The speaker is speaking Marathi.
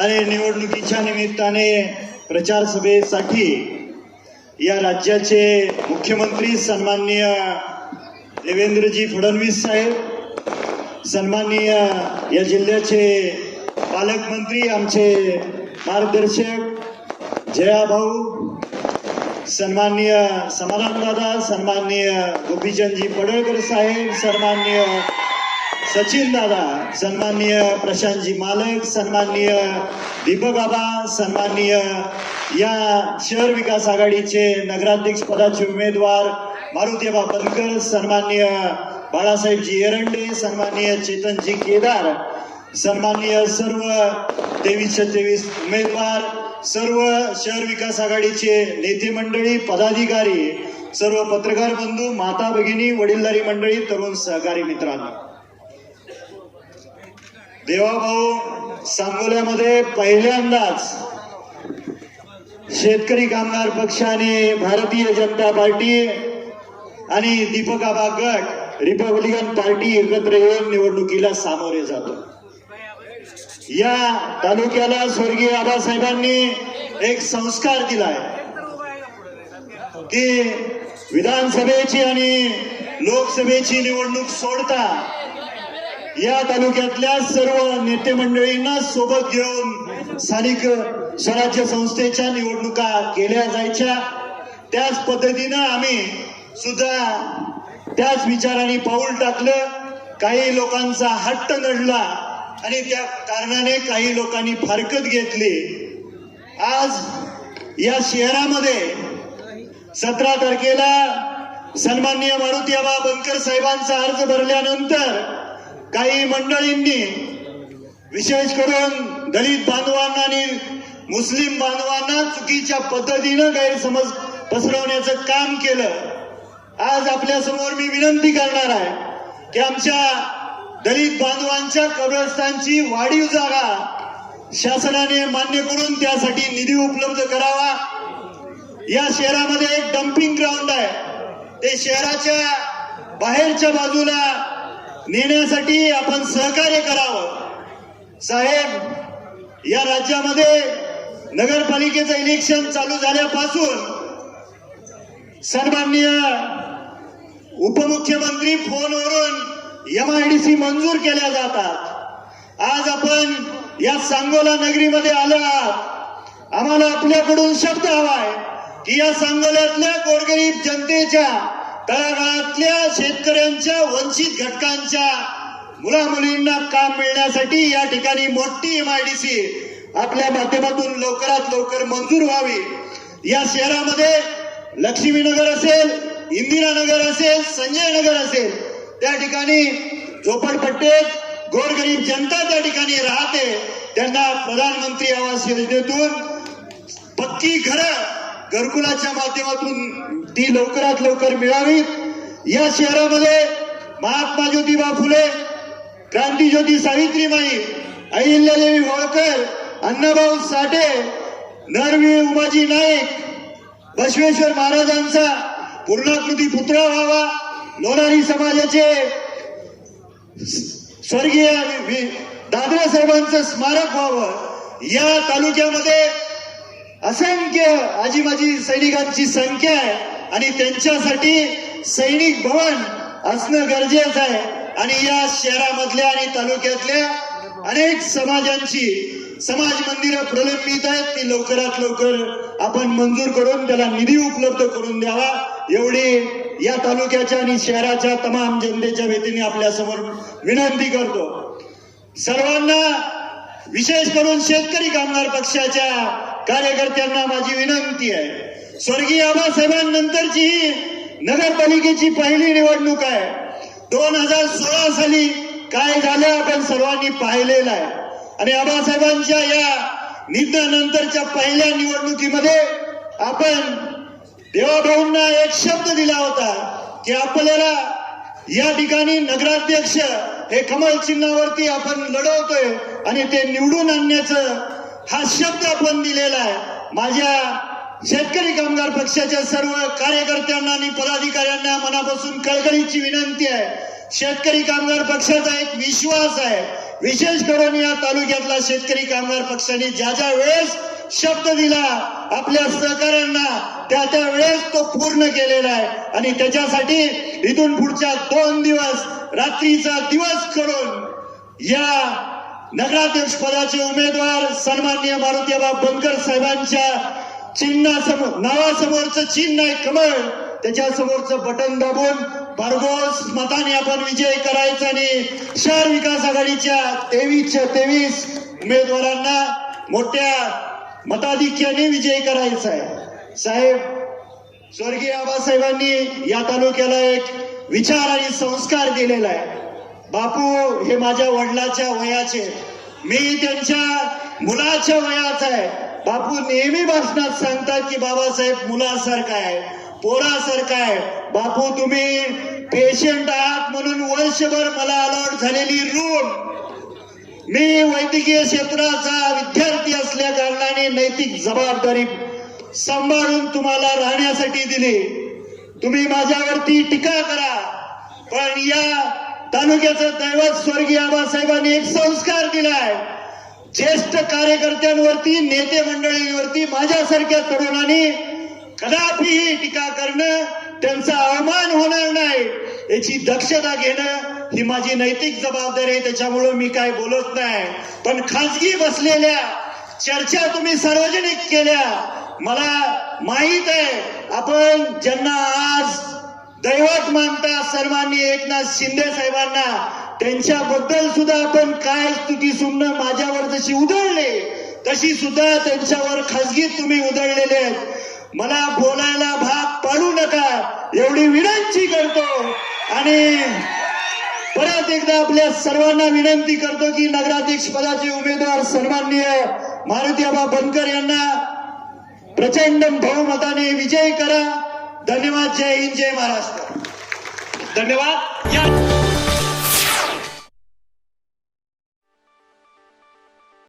आणि निवडणुकीच्या निमित्ताने प्रचार सभेसाठी या राज्याचे मुख्यमंत्री सन्माननीय देवेंद्रजी फडणवीस साहेब, सन्माननीय या जिल्ह्याचे पालकमंत्री आमचे मार्गदर्शक जया भाऊ, सन्माननीय समाधान दादा, सन्माननीय गोपीचंदजी पडळकर साहेब, सन्माननीय सचिन दादा, सन्माननीय प्रशांतजी मालक, सन्माननीय दीपक आबा, सन्माननीय या शहर विकास आघाडीचे नगराध्यक्ष पदाचे उमेदवार मारुतीबा बनकर, सन्माननीय बाळासाहेबजी एरंडे, सन्माननीय चेतनजी केदार, सन्माननीय सर्व 2323 उमेदवार, सर्व शहर विकास आघाडीचे नेते मंडळी, पदाधिकारी, सर्व पत्रकार बंधू, माता भगिनी, वडीलधारी मंडळी, तरुण सहकारी मित्रांनो, देवाभाऊ, सांगोल्यामध्ये पहिल्यांदाच शेतकरी कामगार पक्षाने, भारतीय जनता पार्टी आणि दीपक आबा गट, रिपब्लिकन पार्टी एकत्र येऊन निवडणुकीला सामोरे जातो. या तालुक्याला स्वर्गीय आबासाहेबांनी एक संस्कार दिलाय की विधानसभेची आणि लोकसभेची निवडणूक सोडता या तालुक्यातल्या सर्व नेते मंडळींना सोबत घेऊन स्थानिक स्वराज्य संस्थेच्या निवडणुका केल्या जायच्या. त्याच पद्धतीनं आम्ही सुद्धा त्याच विचाराने पाऊल टाकलं. काही लोकांचा हट्ट नडला आणि त्या कारणाने काही लोकांनी फारकत घेतली. आज या शहरामध्ये 17 तारखेला सन्माननीय मारुतीबा बनकर साहेबांचा अर्ज भरल्यानंतर काही मंडळींनी, विशेष करून दलित बांधवांना आणि मुस्लिम बांधवांना चुकीच्या पद्धतीनं गैरसमज पसरवण्याचं काम केलं. आज आपल्या समोर मी विनंती करणार आहे की आमच्या दलित बांधवांच्या कब्रस्तानची वाढीव जागा शासनाने मान्य करून त्यासाठी निधी उपलब्ध करावा. या शहरामध्ये एक डम्पिंग ग्राउंड आहे, ते शहराच्या बाहेरच्या बाजूला नेण्यासाठी आपण सहकार्य करावं. साहेब, या राज्यामध्ये नगरपालिकेचं इलेक्शन चालू झाल्यापासून सन्माननीय उपमुख्यमंत्री फोनवरून MIDC मंजूर केल्या जातात. आज आपण या सांगोला नगरीमध्ये आलो आहात. आम्हाला आपल्याकडून शब्द हवाय की या सांगोल्यातल्या गोरगरीब जनतेच्या, तळागाळातल्या शेतकऱ्यांच्या, वंचित घटकांच्या मुला मुलींना काम मिळण्यासाठी या ठिकाणी मोठी MIDC आपल्या माध्यमातून लवकरात लवकर मंजूर व्हावी. या शहरामध्ये लक्ष्मीनगर असेल, इंदिरानगर असेल, संजय नगर असेल, त्या ठिकाणी झोपडपट्टीत गोरगरीब जनता त्या ठिकाणी राहते. त्यांना प्रधानमंत्री आवास योजनेतून पक्की घरं घरकुलाच्या माध्यमातून ती लवकरात लवकर मिळावीत. या शहरामध्ये महात्मा ज्योतिबा फुले, क्रांतीज्योती सावित्रीबाई, अहिल्यादेवी होळकर, अण्णाभाऊ साठे, नरवी उमाजी नाईक, बसवेश्वर महाराजांचा पूर्णाकृती पुतळा व्हावा. लोणारी समाजाचे स्वर्गीय दादरा साहेबांचं स्मारक व्हावं. या तालुक्यामध्ये असंख्य आजीमाजी सैनिकांची संख्या आहे आणि त्यांच्यासाठी सैनिक भवन असणं गरजेचं आहे. आणि या शहरामधल्या आणि तालुक्यातल्या अनेक समाजांची समाज मंदिरं प्रलंबित आहेत, ती लवकरात लवकर आपण मंजूर करून त्याला निधी उपलब्ध करून द्यावा, एवढी या तालुक्याच्या आणि शहराच्या तमाम जनतेच्या वतीने आपल्या समोर विनंती करतो. सर्वांना, विशेष करून शेतकरी कामगार पक्षाच्या कार्यकर्त्यांना माझी विनंती आहे, स्वर्गीय आबासाहेबांनंतरची ही नगरपालिकेची पहिली निवडणूक आहे. 2016 साली काय झालं आपण सर्वांनी पाहिलेलं आहे. आणि आबासाहेबांच्या या निधनानंतरच्या पहिल्या निवडणुकीमध्ये आपण देवाभाऊंना एक शब्द दिला होता की आपल्याला या ठिकाणी नगराध्यक्ष हे कमळ चिन्हावरती आपण लढवतोय आणि ते निवडून आणण्याचं हा शब्द आपण दिलेला आहे. माझ्या शेतकरी कामगार पक्षाच्या सर्व कार्यकर्त्यांना आणि पदाधिकाऱ्यांना मनापासून कळकळीची विनंती आहे. शेतकरी कामगार पक्षाचा एक विश्वास आहे विशेष करून या तालुक्यातला शेतकरी कामगार पक्षाने ज्या ज्या वेळेस शब्द दिला आपल्या सहकाऱ्यांना त्या त्या वेळेस तो पूर्ण केलेला आहे आणि त्याच्यासाठी इथून पुढच्या 2 दिवस रात्रीचा दिवस करून या नगराध्यक्ष पदाचे उमेदवार सन्माननीय मारुतीबा बनकर साहेबांच्या चिन्हासमोर नावासमोरचं चिन्ह आहे कमळ त्याच्यासमोरचं बटन दाबून भरघोस मताने आपण विजय करायचा आणि शहर विकास आघाडीच्या 23च्या 23 उमेदवारांना मोठ्या मताधिक्याने विजय करायचा आहे। साहेब स्वर्गीय आबासाहेबांनी या तालुक्याला एक विचार आणि संस्कार दिलेला आहे। बापू हे माझ्या वडिलाच्या वयाचे, मी त्यांच्या मुलाच्या वयाचा आहे। बापू नेहमी भाषणात सांगतात की बाबासाहेब मुलासारखा आहे, पोरासारखा आहे। बापू तुम्ही पेशंट आहात म्हणून वर्षभर मला अलॉट झालेली रूम मी वैद्यकीय क्षेत्राचा विद्यार्थी असल्या कारणाने नैतिक जबाबदारी सांभाळून तुम्हाला राहण्यासाठी दिली। तुम्ही माझ्यावरती टीका करा पण या तालुक्याचं दैवत स्वर्गीय आबासाहेबांनी एक संस्कार दिलाय। ज्येष्ठ कार्यकर्त्यांवरती नेते मंडळींवरती माझ्यासारख्या तरुणांनी कदापिही टीका करणं त्यांचा अवमान होणार नाही याची दक्षता घेणं ही माझी नैतिक जबाबदारी आहे। त्याच्यामुळे मी काय बोलत नाही पण खाजगी बसलेल्या चर्चा तुम्ही सार्वजनिक केल्या मला माहित आहे। आपण ज्यांना आज दैवत मानता सन्माननीय एकनाथ शिंदे साहेबांना त्यांच्याबद्दल सुद्धा आपण काय स्तुती सुमनं माझ्यावर जशी उधळले तशी सुद्धा त्यांच्यावर खाजगीत तुम्ही उधळलेले आहेत। मला बोलायला भाग पाडू नका एवढी विनंती करतो आणि परत एकदा आपल्या सर्वांना विनंती करतो की नगराध्यक्ष पदाचे उमेदवार सन्माननीय मारुतीबा बनकर यांना प्रचंड बहुमताने विजय करा। धन्यवाद। जय हिंद, जय महाराष्ट्र। धन्यवाद। या